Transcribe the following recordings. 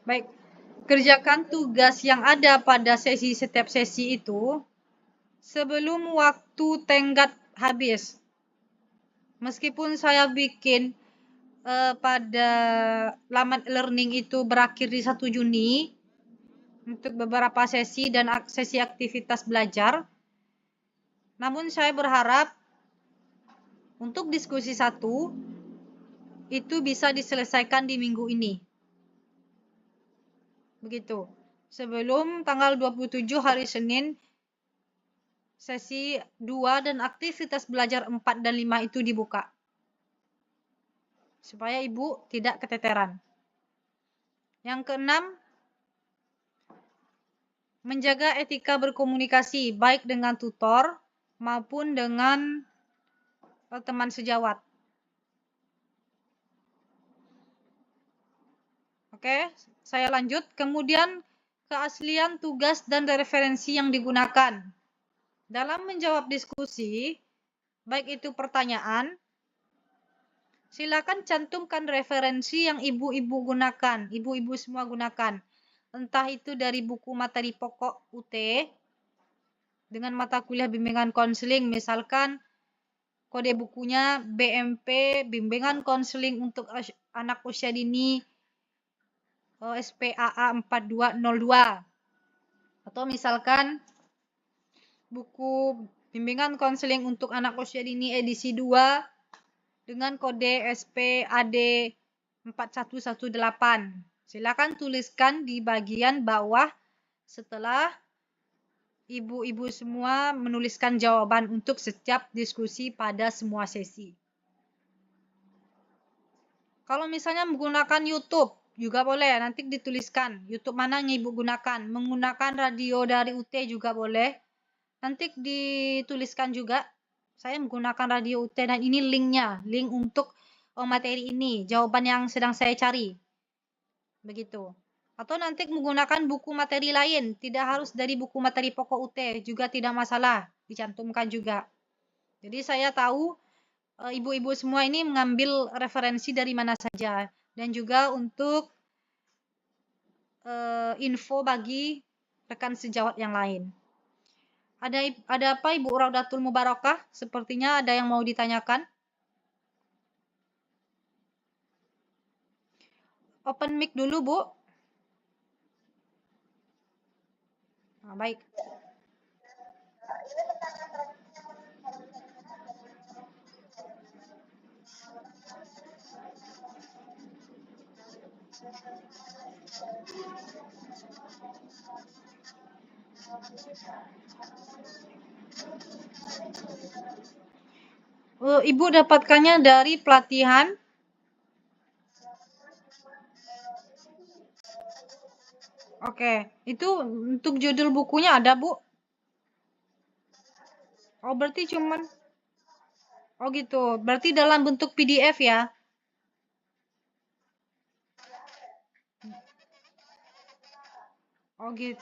Baik, kerjakan tugas yang ada pada setiap sesi itu sebelum waktu tenggat habis. Meskipun saya bikin pada laman learning itu berakhir di 1 Juni untuk beberapa sesi dan sesi aktivitas belajar, namun saya berharap untuk diskusi 1 itu bisa diselesaikan di minggu ini. Begitu. Sebelum tanggal 27 hari Senin, sesi 2 dan aktivitas belajar 4 dan 5 itu dibuka. Supaya Ibu tidak keteteran. Yang keenam, menjaga etika berkomunikasi baik dengan tutor maupun dengan teman sejawat. Oke, saya lanjut. Kemudian keaslian tugas dan referensi yang digunakan. Dalam menjawab diskusi, baik itu pertanyaan, silakan cantumkan referensi yang ibu-ibu gunakan, ibu-ibu semua gunakan. Entah itu dari buku materi pokok UT, dengan mata kuliah bimbingan konseling, misalkan kode bukunya BMP, bimbingan konseling untuk anak usia dini, SPAA 4202. Atau misalkan buku bimbingan konseling untuk anak usia dini edisi 2 dengan kode SPAD 4118. Silakan tuliskan di bagian bawah setelah ibu-ibu semua menuliskan jawaban untuk setiap diskusi pada semua sesi. Kalau misalnya menggunakan YouTube, juga boleh, nanti dituliskan YouTube mana yang ibu gunakan. Menggunakan radio dari UT juga boleh, nanti dituliskan juga. Saya menggunakan radio UT dan ini linknya, link untuk materi ini, jawaban yang sedang saya cari. Begitu. Atau nanti menggunakan buku materi lain, tidak harus dari buku materi pokok UT, juga tidak masalah, dicantumkan juga. Jadi saya tahu ibu-ibu semua ini mengambil referensi dari mana saja, dan juga untuk info bagi rekan sejawat yang lain. Ada apa Ibu Raudatul Mubarakah? Sepertinya ada yang mau ditanyakan. Open mic dulu, Bu. Nah, baik. Ibu dapatkannya dari pelatihan. Oke, itu untuk judul bukunya ada, Bu? Oh, berarti cuman Oh gitu. Berarti dalam bentuk PDF ya? Oh gitu.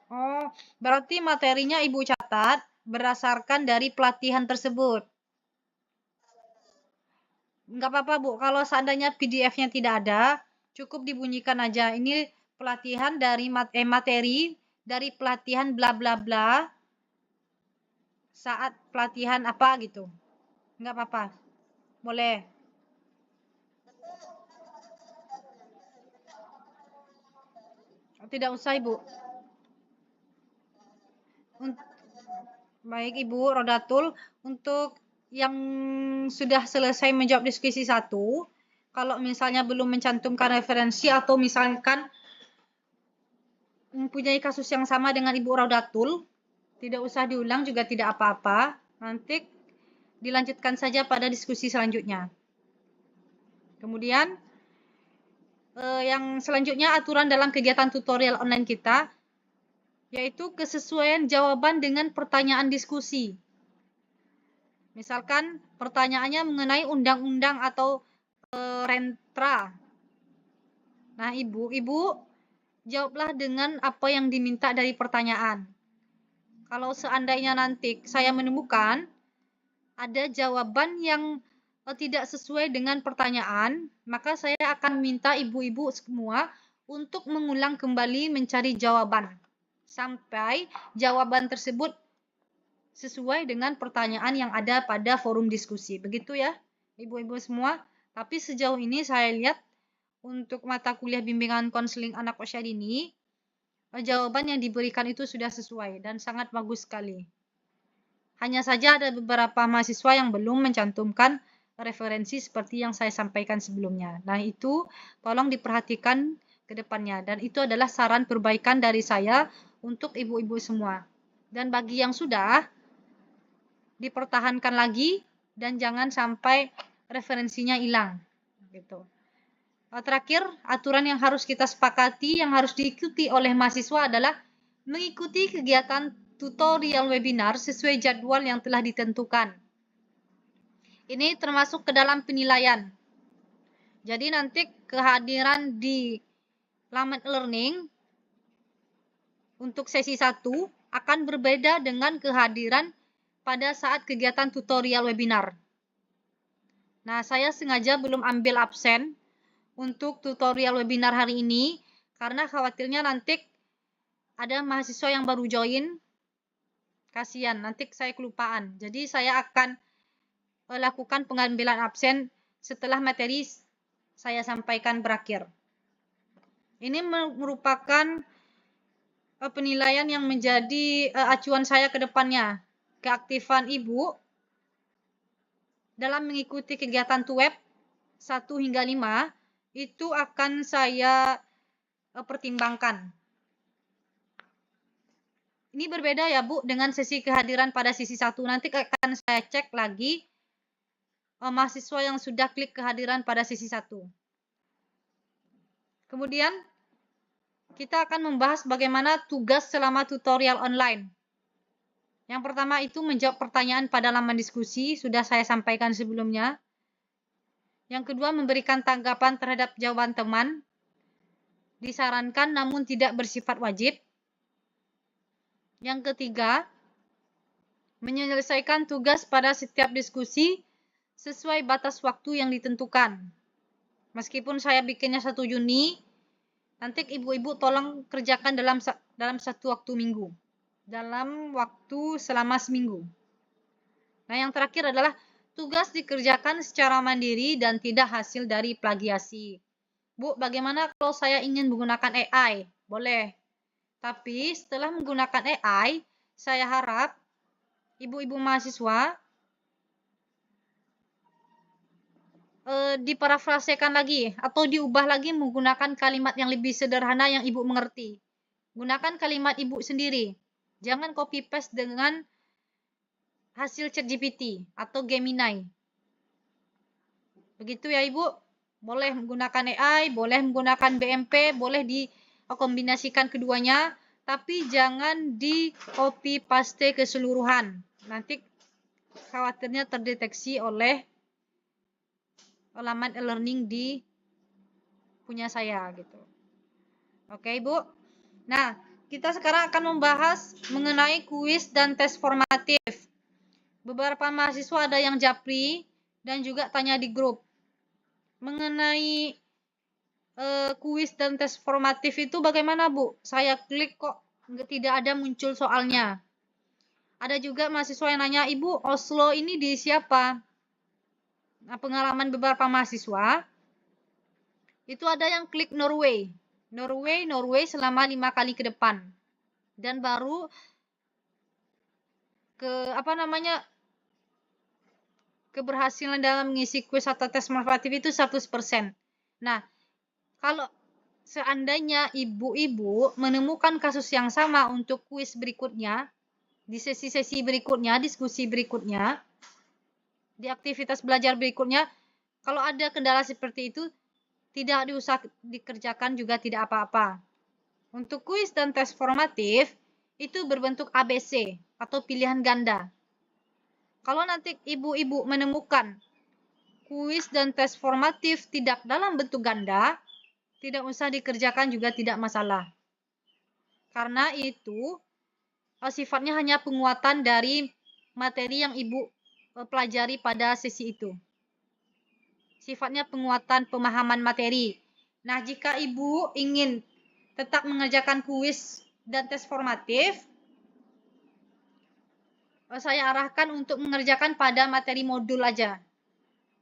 Oh, berarti materinya Ibu catat berdasarkan dari pelatihan tersebut. Enggak apa-apa, Bu. Kalau seandainya PDF-nya tidak ada, cukup dibunyikan aja. Ini pelatihan dari materi dari pelatihan bla bla bla saat pelatihan apa gitu. Enggak apa-apa. Boleh. Tidak usah, Ibu. Baik, Ibu Rodatul. Untuk yang sudah selesai menjawab diskusi 1, kalau misalnya belum mencantumkan referensi atau misalkan mempunyai kasus yang sama dengan Ibu Rodatul, tidak usah diulang juga tidak apa-apa. Nanti dilanjutkan saja pada diskusi selanjutnya. Kemudian yang selanjutnya aturan dalam kegiatan tutorial online kita, yaitu kesesuaian jawaban dengan pertanyaan diskusi. Misalkan pertanyaannya mengenai undang-undang atau rentra. Nah, Ibu jawablah dengan apa yang diminta dari pertanyaan. Kalau seandainya nanti saya menemukan ada jawaban yang tidak sesuai dengan pertanyaan, maka saya akan minta ibu-ibu semua untuk mengulang kembali mencari jawaban sampai jawaban tersebut sesuai dengan pertanyaan yang ada pada forum diskusi. Begitu ya, ibu-ibu semua. Tapi sejauh ini saya lihat untuk mata kuliah bimbingan konseling anak usia dini, jawaban yang diberikan itu sudah sesuai dan sangat bagus sekali. Hanya saja ada beberapa mahasiswa yang belum mencantumkan referensi seperti yang saya sampaikan sebelumnya. Nah, itu tolong diperhatikan ke depannya. Dan itu adalah saran perbaikan dari saya untuk ibu-ibu semua. Dan bagi yang sudah, dipertahankan lagi dan jangan sampai referensinya hilang. Gitu. Terakhir, aturan yang harus kita sepakati, yang harus diikuti oleh mahasiswa adalah mengikuti kegiatan tutorial webinar sesuai jadwal yang telah ditentukan. Ini termasuk ke dalam penilaian. Jadi nanti kehadiran di laman e-learning untuk sesi 1 akan berbeda dengan kehadiran pada saat kegiatan tutorial webinar. Nah, saya sengaja belum ambil absen untuk tutorial webinar hari ini karena khawatirnya nanti ada mahasiswa yang baru join, kasihan, nanti saya kelupaan. Jadi saya akan lakukan pengambilan absen setelah materi saya sampaikan berakhir. Ini merupakan penilaian yang menjadi acuan saya ke depannya. Keaktifan ibu dalam mengikuti kegiatan TUWEB 1 hingga 5 itu akan saya pertimbangkan. Ini berbeda ya Bu dengan sesi kehadiran pada sesi 1. Nanti akan saya cek lagi mahasiswa yang sudah klik kehadiran pada sesi 1. Kemudian kita akan membahas bagaimana tugas selama tutorial online. Yang pertama itu menjawab pertanyaan pada laman diskusi, sudah saya sampaikan sebelumnya. Yang kedua memberikan tanggapan terhadap jawaban teman, disarankan namun tidak bersifat wajib. Yang ketiga, menyelesaikan tugas pada setiap diskusi sesuai batas waktu yang ditentukan. Meskipun saya bikinnya 1 Juni, nanti ibu-ibu tolong kerjakan dalam 1 waktu minggu. Dalam waktu selama seminggu. Nah, yang terakhir adalah tugas dikerjakan secara mandiri dan tidak hasil dari plagiasi. Bu, bagaimana kalau saya ingin menggunakan AI? Boleh. Tapi setelah menggunakan AI, saya harap ibu-ibu mahasiswa diparafrasekan lagi atau diubah lagi menggunakan kalimat yang lebih sederhana yang ibu mengerti. Gunakan kalimat ibu sendiri. Jangan copy paste dengan hasil ChatGPT atau Gemini. Begitu ya ibu. Boleh menggunakan AI, boleh menggunakan BMP, boleh dikombinasikan keduanya, tapi jangan di copy paste keseluruhan. Nanti khawatirnya terdeteksi oleh laman e-learning di punya saya gitu. Oke, Ibu. Nah, kita sekarang akan membahas mengenai kuis dan tes formatif. Beberapa mahasiswa ada yang japri dan juga tanya di grup. Mengenai kuis dan tes formatif itu bagaimana, Bu? Saya klik kok tidak ada muncul soalnya. Ada juga mahasiswa yang nanya, Ibu, Oslo ini di siapa? Nah, pengalaman beberapa mahasiswa, itu ada yang klik Norway. Norway selama 5 kali ke depan. Dan baru keberhasilan dalam mengisi kuis atau tes formatif itu 100%. Nah, kalau seandainya ibu-ibu menemukan kasus yang sama untuk kuis berikutnya, di sesi-sesi berikutnya, diskusi berikutnya, di aktivitas belajar berikutnya, kalau ada kendala seperti itu, tidak diusah dikerjakan juga tidak apa-apa. Untuk kuis dan tes formatif, itu berbentuk ABC atau pilihan ganda. Kalau nanti ibu-ibu menemukan kuis dan tes formatif tidak dalam bentuk ganda, tidak usah dikerjakan juga tidak masalah. Karena itu sifatnya hanya penguatan dari materi yang ibu pelajari pada sesi itu. sifatnya penguatan pemahaman materi. Nah, jika Ibu ingin tetap mengerjakan kuis dan tes formatif, saya arahkan untuk mengerjakan pada materi modul aja.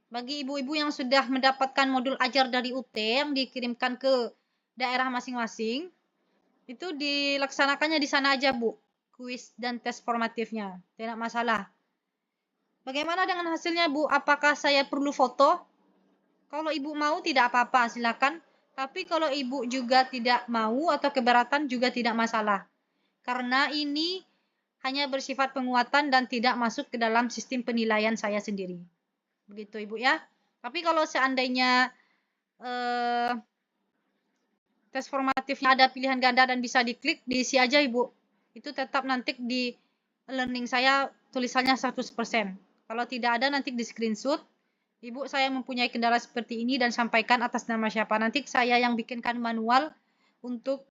Bagi ibu-ibu yang sudah mendapatkan modul ajar dari UT yang dikirimkan ke daerah masing-masing, itu dilaksanakannya di sana aja, Bu. Kuis dan tes formatifnya, tidak masalah. Bagaimana dengan hasilnya, Bu? Apakah saya perlu foto? Kalau Ibu mau tidak apa-apa, silakan. Tapi kalau Ibu juga tidak mau atau keberatan juga tidak masalah. Karena ini hanya bersifat penguatan dan tidak masuk ke dalam sistem penilaian saya sendiri. Begitu Ibu ya. Tapi kalau seandainya tes formatifnya ada pilihan ganda dan bisa diklik, diisi aja Ibu. Itu tetap nanti di learning saya tulisannya 100%. Kalau tidak ada nanti di screenshot. Ibu, saya mempunyai kendala seperti ini dan sampaikan atas nama siapa. Nanti saya yang bikinkan manual untuk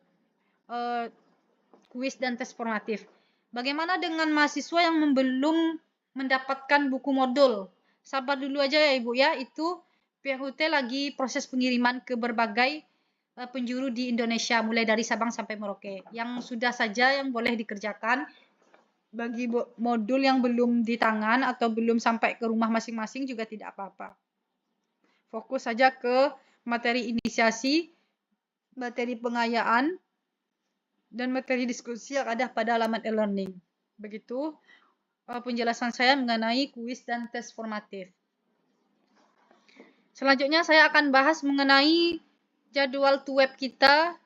kuis dan tes formatif. Bagaimana dengan mahasiswa yang belum mendapatkan buku modul? Sabar dulu aja ya Ibu ya, itu pihak UT lagi proses pengiriman ke berbagai penjuru di Indonesia, mulai dari Sabang sampai Merauke. Yang sudah saja yang boleh dikerjakan, bagi modul yang belum di tangan atau belum sampai ke rumah masing-masing juga tidak apa-apa. Fokus saja ke materi inisiasi, materi pengayaan, dan materi diskusi yang ada pada halaman e-learning. Begitu penjelasan saya mengenai kuis dan tes formatif. Selanjutnya saya akan bahas mengenai jadwal web kita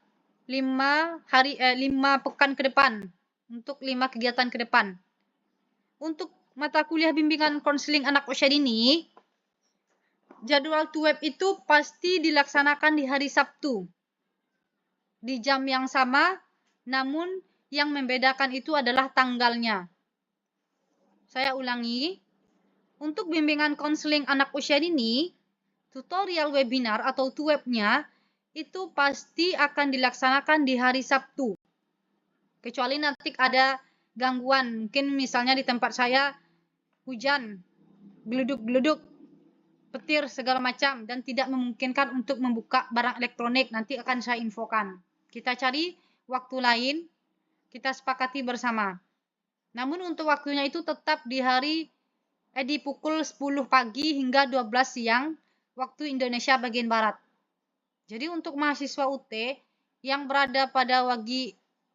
5 pekan ke depan untuk 5 kegiatan ke depan. Untuk mata kuliah bimbingan konseling anak usia dini, jadwal web itu pasti dilaksanakan di hari Sabtu. Di jam yang sama, namun yang membedakan itu adalah tanggalnya. Saya ulangi, untuk bimbingan konseling anak usia dini, tutorial webinar atau webnya itu pasti akan dilaksanakan di hari Sabtu. Kecuali nanti ada gangguan, mungkin misalnya di tempat saya hujan, geluduk-geluduk, petir segala macam dan tidak memungkinkan untuk membuka barang elektronik, nanti akan saya infokan. Kita cari waktu lain, kita sepakati bersama. Namun untuk waktunya itu tetap di pukul 10 pagi hingga 12 siang waktu Indonesia bagian Barat. Jadi untuk mahasiswa UT yang berada pada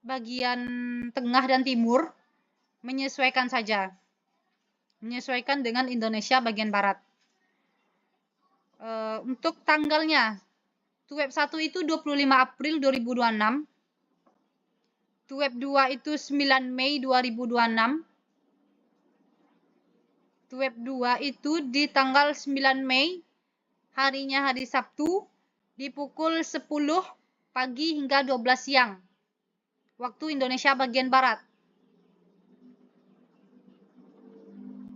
bagian tengah dan timur, menyesuaikan saja. Menyesuaikan dengan Indonesia bagian Barat. Untuk tanggalnya, web 1 itu 25 April 2026. Web 2 itu 9 Mei 2026. Web 2 itu di tanggal 9 Mei, harinya hari Sabtu, di pukul 10 pagi hingga 12 siang, waktu Indonesia bagian Barat.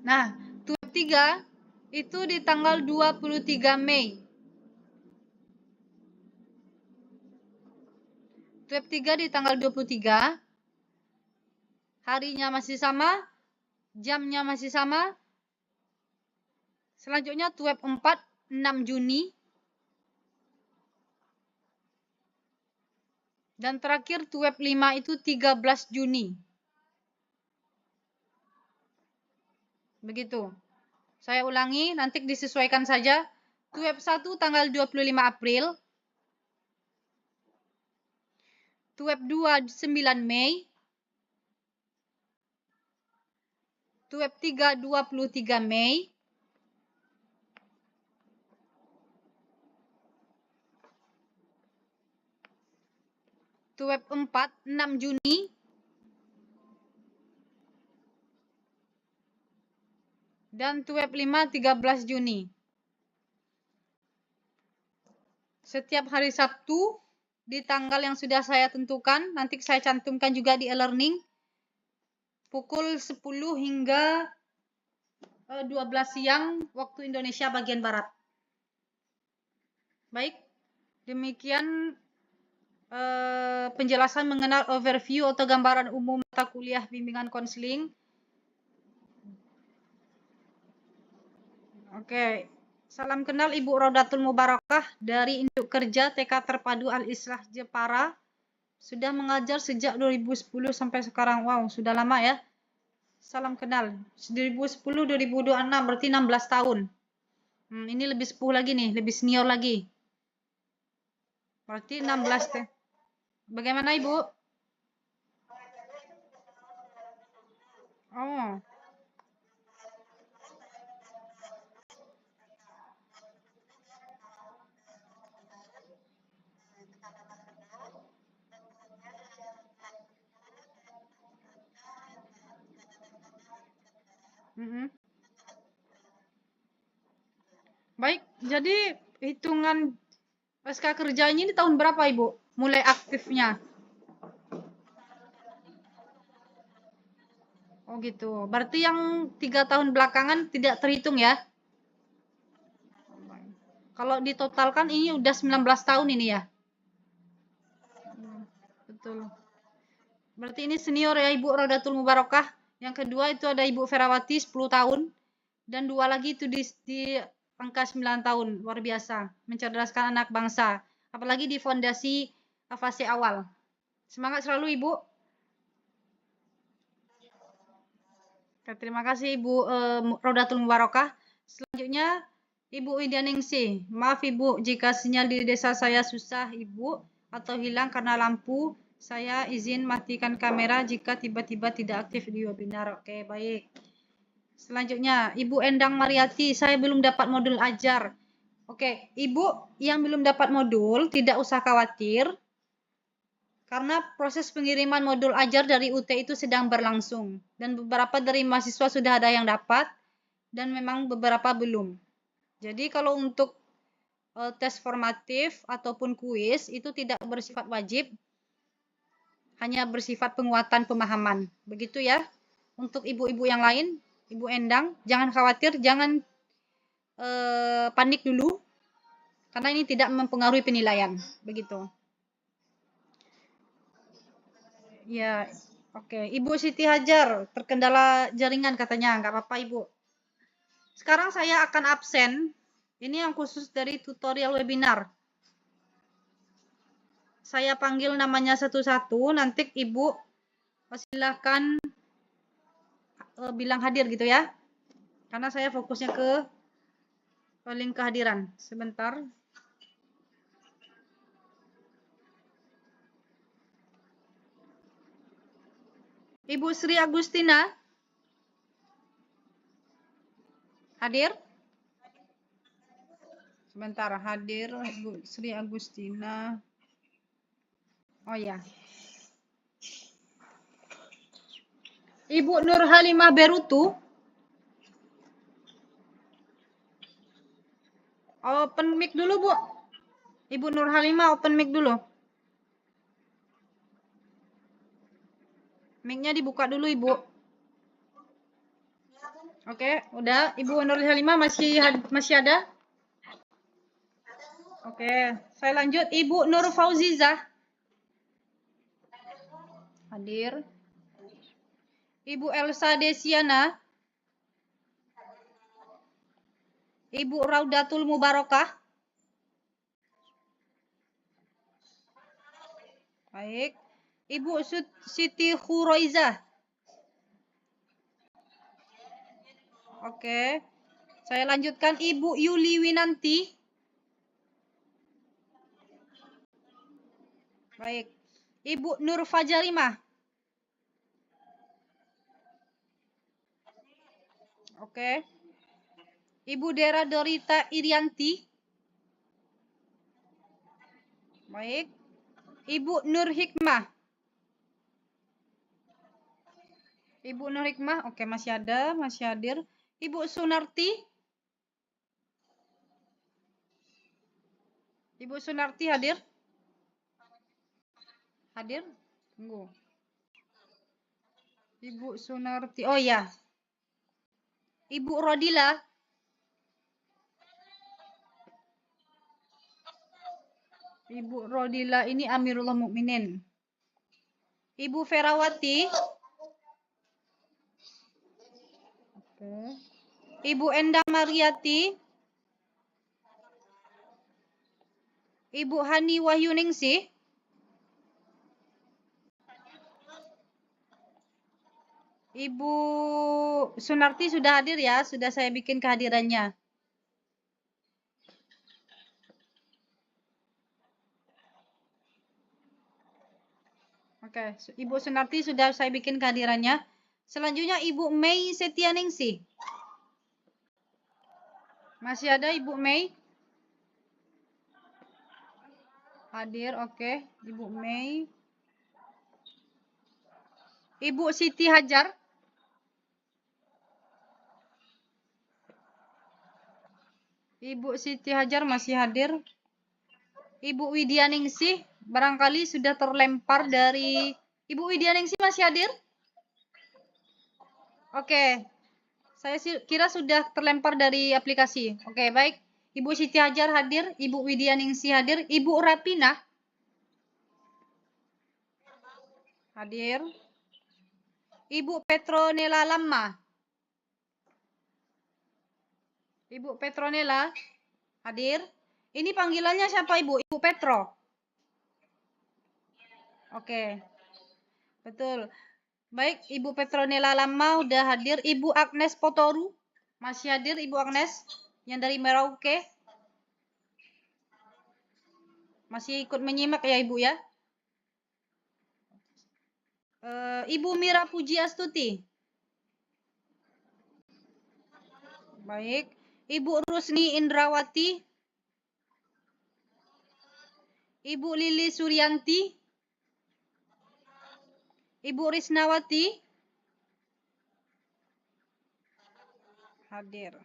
Nah, web 3 itu di tanggal 23 Mei. Web 3 di tanggal 23, harinya masih sama, jamnya masih sama. Selanjutnya web 4, 6 Juni. Dan terakhir web 5 itu 13 Juni. Begitu. Saya ulangi, nanti disesuaikan saja. Web 1 tanggal 25 April. Web 2 9 Mei. Web 3 23 Mei. Web 4 6 Juni. Dan web 5 13 Juni. Setiap hari Sabtu di tanggal yang sudah saya tentukan, nanti saya cantumkan juga di e-learning, pukul 10 hingga 12 siang waktu Indonesia bagian Barat. Baik, demikian penjelasan mengenal overview atau gambaran umum mata kuliah bimbingan konseling. Oke, Salam kenal Ibu Rodatul Mubarakah dari Induk Kerja TK Terpadu Al-Islah Jepara. Sudah mengajar sejak 2010 sampai sekarang. Wow, sudah lama ya. Salam kenal. 2010-2026 berarti 16 tahun. Ini lebih sepuh lagi nih, lebih senior lagi. Berarti 16 teh. Bagaimana Ibu? Oh. Baik, jadi hitungan pasca kerjanya ini tahun berapa Ibu? Mulai aktifnya? Oh gitu. Berarti yang 3 tahun belakangan tidak terhitung ya? Kalau ditotalkan ini udah 19 tahun ini ya? Betul. Berarti ini senior ya Ibu Rodatul Mubarakah. Yang kedua itu ada Ibu Ferawati 10 tahun. Dan 2 lagi itu di angka 9 tahun. Luar biasa. Mencerdaskan anak bangsa. Apalagi di fondasi fase awal. Semangat selalu Ibu. Oke, terima kasih Ibu Rodatul Mubarakah. Selanjutnya Ibu Widyaningsih. Maaf Ibu jika sinyal di desa saya susah Ibu atau hilang karena lampu. Saya izin matikan kamera jika tiba-tiba tidak aktif di webinar. Oke, baik. Selanjutnya Ibu Endang Mariati. Saya belum dapat modul ajar. Oke, Ibu yang belum dapat modul tidak usah khawatir. Karena proses pengiriman modul ajar dari UT itu sedang berlangsung. Dan beberapa dari mahasiswa sudah ada yang dapat. Dan memang beberapa belum. Jadi kalau untuk tes formatif ataupun kuis itu tidak bersifat wajib. Hanya bersifat penguatan pemahaman. Begitu ya. Untuk ibu-ibu yang lain, Ibu Endang, jangan khawatir, jangan panik dulu. Karena ini tidak mempengaruhi penilaian. Begitu. Ya, oke. Ibu Siti Hajar, terkendala jaringan katanya. Nggak apa-apa, Ibu. Sekarang saya akan absen. Ini yang khusus dari tutorial webinar. Saya panggil namanya satu-satu. Nanti Ibu silahkan bilang hadir gitu ya. Karena saya fokusnya ke link kehadiran. Sebentar. Ibu Sri Agustina. Hadir? Sebentar, hadir Ibu Sri Agustina. Oh ya. Ibu Nur Halimah Berutu. Open mic dulu, Bu. Ibu Nur Halimah open mic dulu. Mic-nya dibuka dulu, Ibu. Oke, udah. Ibu Nur Halimah masih ada? Oke, saya lanjut. Ibu Nur Fauzizah. Hadir. Ibu Elsa Desiana. Ibu Raudatul Mubarakah. Baik. Ibu Siti Khuroizah. Oke. Saya lanjutkan Ibu Yuli Winanti. Baik. Ibu Nur Fajarimah. Oke. Ibu Dera Dorita Irianti. Baik. Ibu Nur Hikmah. Ibu Nur Hikmah, oke masih ada, masih hadir. Ibu Sunarti. Ibu Sunarti hadir? Hadir? Tunggu. Ibu Sunarti, oh ya. Ibu Rodila. Ibu Rodila ini Amirullah Mukminin. Ibu Ferawati. Oke. Ibu Endang Mariati. Ibu Hani Wahyuningsih. Ibu Sunarti sudah hadir ya, sudah saya bikin kehadirannya. Oke, Ibu Sunarti sudah saya bikin kehadirannya. Selanjutnya Ibu Mei Setianingsih. Masih ada Ibu Mei? Hadir, oke. Ibu Mei. Ibu Siti Hajar. Ibu Siti Hajar masih hadir. Ibu Widyaningsih barangkali sudah terlempar dari... Ibu Widyaningsih masih hadir? Oke. Saya kira sudah terlempar dari aplikasi. Oke, baik. Ibu Siti Hajar hadir, Ibu Widyaningsih hadir, Ibu Rapina hadir. Ibu Petronella Lamma. Ibu Petronella hadir. Ini panggilannya siapa Ibu? Ibu Petro. Oke. Betul. Baik, Ibu Petronella Lamma udah hadir. Ibu Agnes Potoru masih hadir, Ibu Agnes yang dari Merauke. Masih ikut menyimak ya Ibu ya. Ibu Mira Puji Astuti. Baik. Ibu Rusni Indrawati. Ibu Lili Suryanti. Ibu Risnawati. Hadir.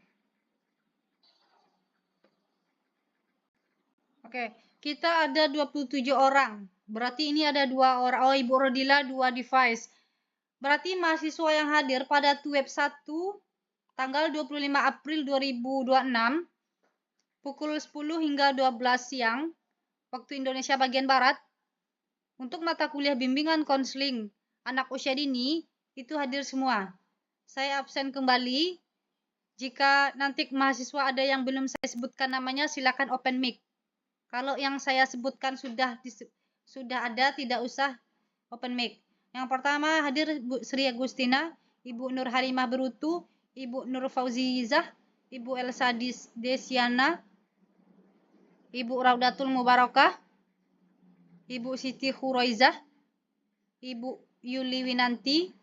Oke, kita ada 27 orang. Berarti ini ada 2 orang. Oh, Ibu Rodila 2 device. Berarti mahasiswa yang hadir pada web 1 tanggal 25 April 2026 pukul 10 hingga 12 siang waktu Indonesia bagian Barat untuk mata kuliah bimbingan konseling anak usia dini itu hadir semua. Saya absen kembali. Jika nanti mahasiswa ada yang belum saya sebutkan namanya, silakan open mic. Kalau yang saya sebutkan sudah ada, tidak usah open mic. Yang pertama hadir Bu Sri Agustina, Ibu Nur Halimah Berutu, Ibu Nur Fauzizah, Ibu Elsa Desiana, Ibu Raudatul Mubarakah, Ibu Siti Khuroizah, Ibu Yuli Winanti,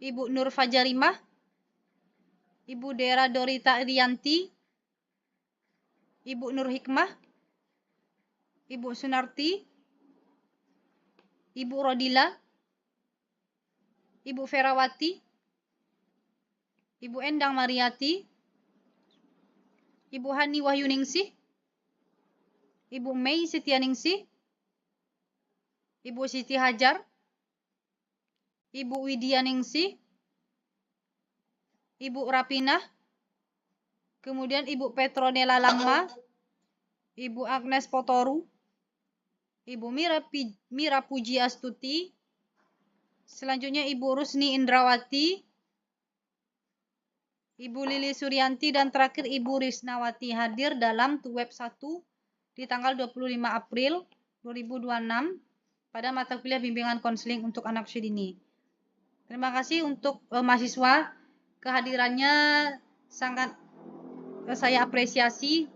Ibu Nur Fajarimah, Ibu Dera Dorita Rianti, Ibu Nur Hikmah, Ibu Sunarti, Ibu Rodila, Ibu Ferawati, Ibu Endang Mariati, Ibu Hani Wahyuningsih, Ibu Mei Setianingsih, Ibu Siti Hajar, Ibu Widyaningsih, Ibu Rapina, kemudian Ibu Petronella Lamma, Ibu Agnes Potoru, Ibu Mira Puji Astuti, selanjutnya Ibu Rusni Indrawati, Ibu Lili Suryanti, dan terakhir Ibu Risnawati hadir dalam web 1 di tanggal 25 April 2026 pada mata kuliah bimbingan konseling untuk anak usia dini. Terima kasih untuk mahasiswa, kehadirannya sangat saya apresiasi,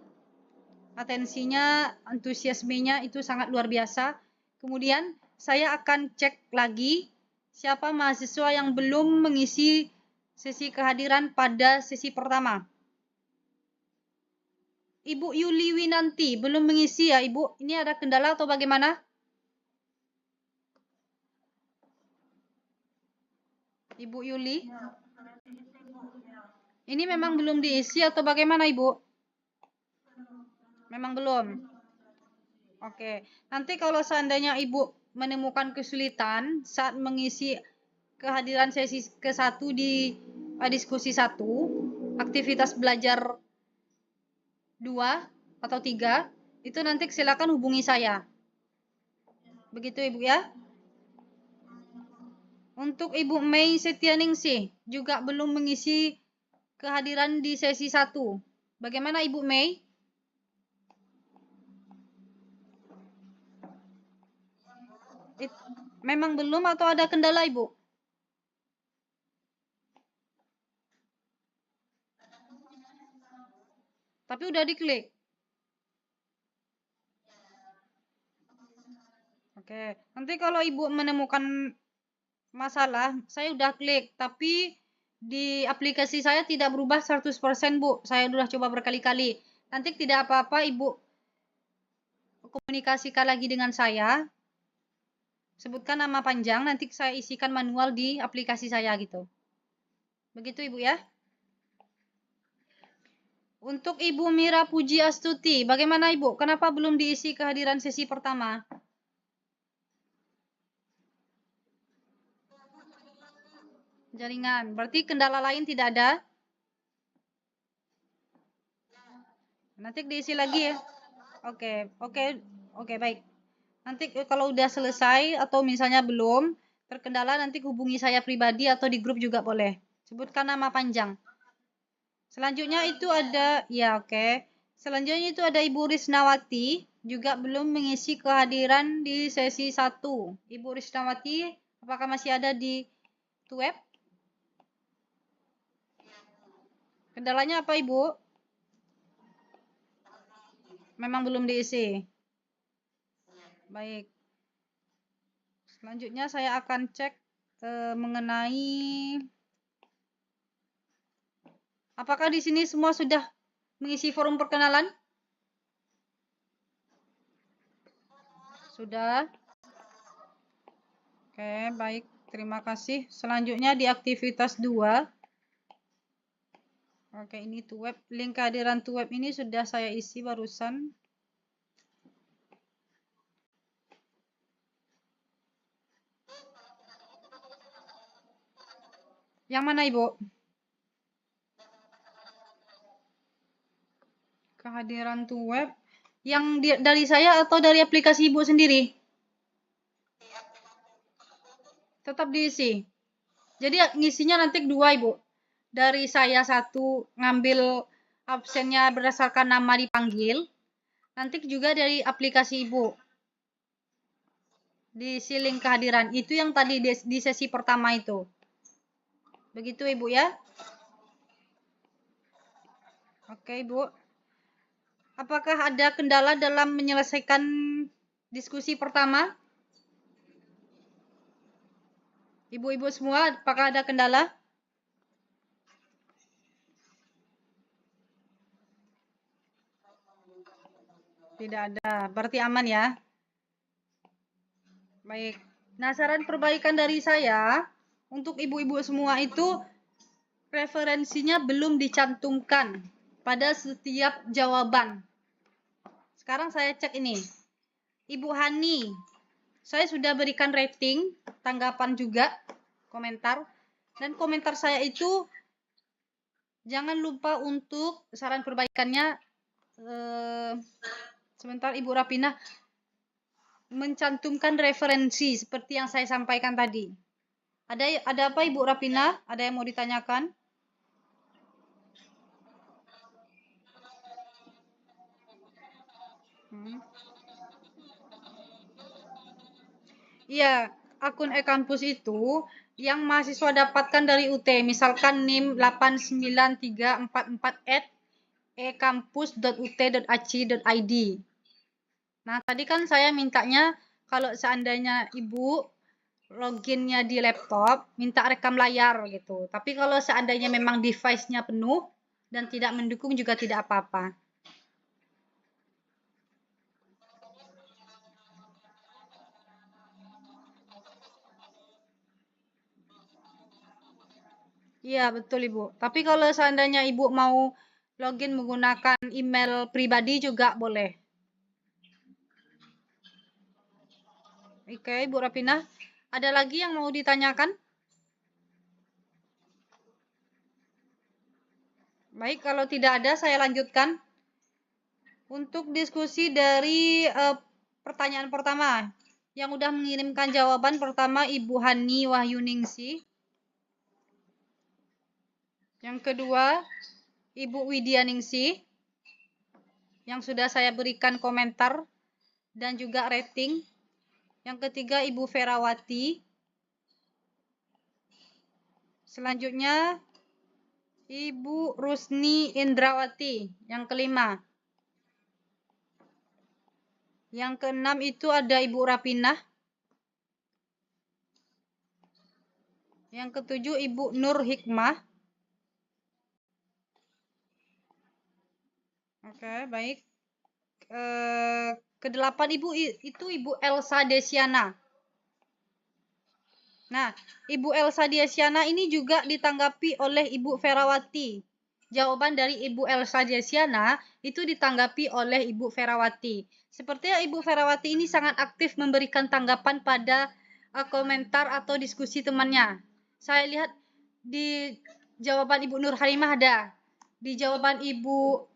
atensinya, antusiasmenya itu sangat luar biasa. Kemudian saya akan cek lagi siapa mahasiswa yang belum mengisi sesi kehadiran pada sesi pertama. Ibu Yuli Winanti belum mengisi ya Ibu? Ini ada kendala atau bagaimana? Ibu Yuli? Ini memang belum diisi atau bagaimana Ibu? Memang belum. Oke, nanti kalau seandainya Ibu menemukan kesulitan saat mengisi kehadiran sesi ke-1 di diskusi 1, aktivitas belajar 2 atau 3, itu nanti silakan hubungi saya. Begitu Ibu ya. Untuk Ibu Mei Setianingsih juga belum mengisi kehadiran di sesi 1. Bagaimana Ibu Mei? Memang belum atau ada kendala, Ibu? Tapi udah diklik. Oke, nanti kalau Ibu menemukan masalah, saya udah klik, tapi di aplikasi saya tidak berubah 100%, Bu. Saya udah coba berkali-kali. Nanti tidak apa-apa, Ibu komunikasikan lagi dengan saya. Sebutkan nama panjang, nanti saya isikan manual di aplikasi saya gitu. Begitu, Ibu ya. Untuk Ibu Mira Puji Astuti, bagaimana Ibu? Kenapa belum diisi kehadiran sesi pertama? Jaringan. Berarti kendala lain tidak ada? Nanti diisi lagi ya. Oke, baik. Nanti kalau udah selesai atau misalnya belum terkendala, nanti hubungi saya pribadi atau di grup juga boleh. Sebutkan nama panjang. Selanjutnya itu ada, ya oke. Selanjutnya itu ada Ibu Risnawati, juga belum mengisi kehadiran di sesi 1. Ibu Risnawati, apakah masih ada di web? Kendalanya apa, Ibu? Memang belum diisi. Baik. Selanjutnya saya akan cek mengenai apakah di sini semua sudah mengisi forum perkenalan? Sudah. Oke, baik. Terima kasih. Selanjutnya di aktivitas 2. Oke, ini web. Link kehadiran web ini sudah saya isi barusan. Yang mana, Ibu? Kehadiran web. Yang dari saya atau dari aplikasi Ibu sendiri? Tetap diisi. Jadi ngisinya nanti 2, Ibu. Dari saya 1 ngambil absennya berdasarkan nama dipanggil. Nanti juga dari aplikasi Ibu. Diisi link kehadiran. Itu yang tadi di sesi pertama itu. Begitu, Ibu ya. Oke, Ibu. Apakah ada kendala dalam menyelesaikan diskusi pertama? Ibu-ibu semua, apakah ada kendala? Tidak ada. Berarti aman ya. Baik. Nah, saran perbaikan dari saya untuk ibu-ibu semua itu referensinya belum dicantumkan pada setiap jawaban. Sekarang saya cek ini. Ibu Hani, saya sudah berikan rating, tanggapan juga, komentar. Dan komentar saya itu jangan lupa untuk saran perbaikannya. Sebentar, Ibu Rapina mencantumkan referensi seperti yang saya sampaikan tadi. Ada apa, Ibu Rapina? Ada yang mau ditanyakan? Iya, akun e-kampus itu yang mahasiswa dapatkan dari UT, misalkan NIM 89344@ekampus.ut.ac.id. Nah, tadi kan saya mintanya kalau seandainya Ibu loginnya di laptop, minta rekam layar gitu. Tapi kalau seandainya memang device-nya penuh dan tidak mendukung juga tidak apa-apa. Iya, betul Ibu. Tapi kalau seandainya Ibu mau login menggunakan email pribadi juga boleh. Oke, Ibu Rapina. Ada lagi yang mau ditanyakan? Baik, kalau tidak ada saya lanjutkan. Untuk diskusi dari pertanyaan pertama. Yang udah mengirimkan jawaban pertama Ibu Hani Wahyuningsi. Yang kedua, Ibu Widyaningsi. Yang sudah saya berikan komentar dan juga rating. Yang ketiga Ibu Ferawati. Selanjutnya Ibu Rusni Indrawati. Yang kelima. Yang keenam itu ada Ibu Rapinah. Yang ketujuh Ibu Nur Hikmah. Oke, baik. Kedelapan Ibu itu Ibu Elsa Desiana. Nah, Ibu Elsa Desiana ini juga ditanggapi oleh Ibu Ferawati. Jawaban dari Ibu Elsa Desiana itu ditanggapi oleh Ibu Ferawati. Sepertinya Ibu Ferawati ini sangat aktif memberikan tanggapan pada komentar atau diskusi temannya. Saya lihat di jawaban Ibu Nur Halimah ada. Di jawaban Ibu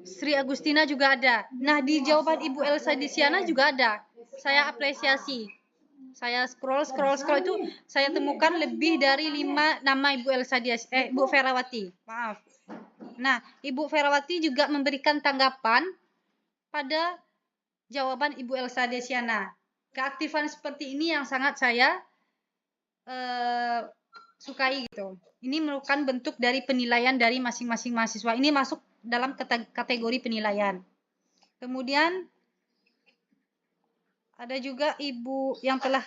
Sri Agustina juga ada. Nah, di jawaban Ibu Elsa Desiana juga ada. Saya apresiasi. Saya scroll itu saya temukan lebih dari 5 nama Ibu Elsa Ibu Ferawati. Maaf. Nah, Ibu Ferawati juga memberikan tanggapan pada jawaban Ibu Elsa Desiana. Keaktifan seperti ini yang sangat saya sukai gitu. Ini merupakan bentuk dari penilaian dari masing-masing mahasiswa. Ini masuk dalam kategori penilaian. Kemudian ada juga Ibu yang telah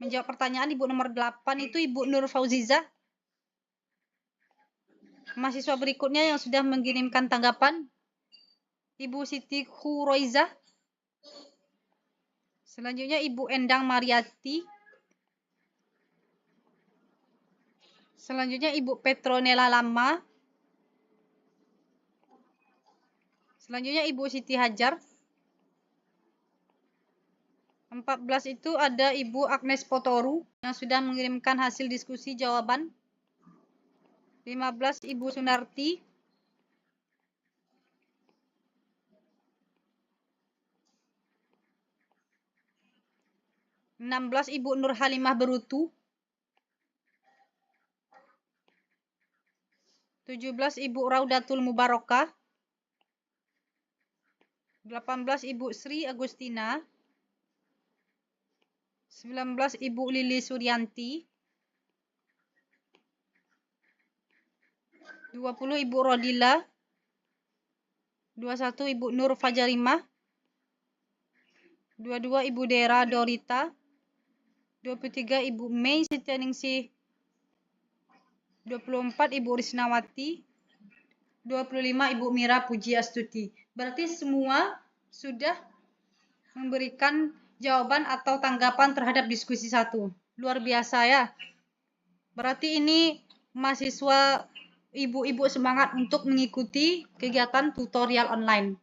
menjawab pertanyaan, Ibu nomor 8 itu Ibu Nur Fauziza. Mahasiswa berikutnya yang sudah mengirimkan tanggapan, Ibu Siti Khuroiza. Selanjutnya Ibu Endang Mariati. Selanjutnya Ibu Petronella Lama. Selanjutnya Ibu Siti Hajar. 14 itu ada Ibu Agnes Potoru yang sudah mengirimkan hasil diskusi jawaban. 15 Ibu Sunarti. 16 Ibu Nur Halimah Berutu. 17 Ibu Raudatul Mubarakah. 18 Ibu Sri Agustina. 19 Ibu Lili Suryanti. 20 Ibu Rodila. 21 Ibu Nur Fajarimah. 22 Ibu Dera Dorita. 23 Ibu Mei Sitianingsih. 24 Ibu Risnawati. 25 Ibu Mira Pujiastuti. Berarti semua sudah memberikan jawaban atau tanggapan terhadap diskusi 1. Luar biasa ya. Berarti ini mahasiswa ibu-ibu semangat untuk mengikuti kegiatan tutorial online.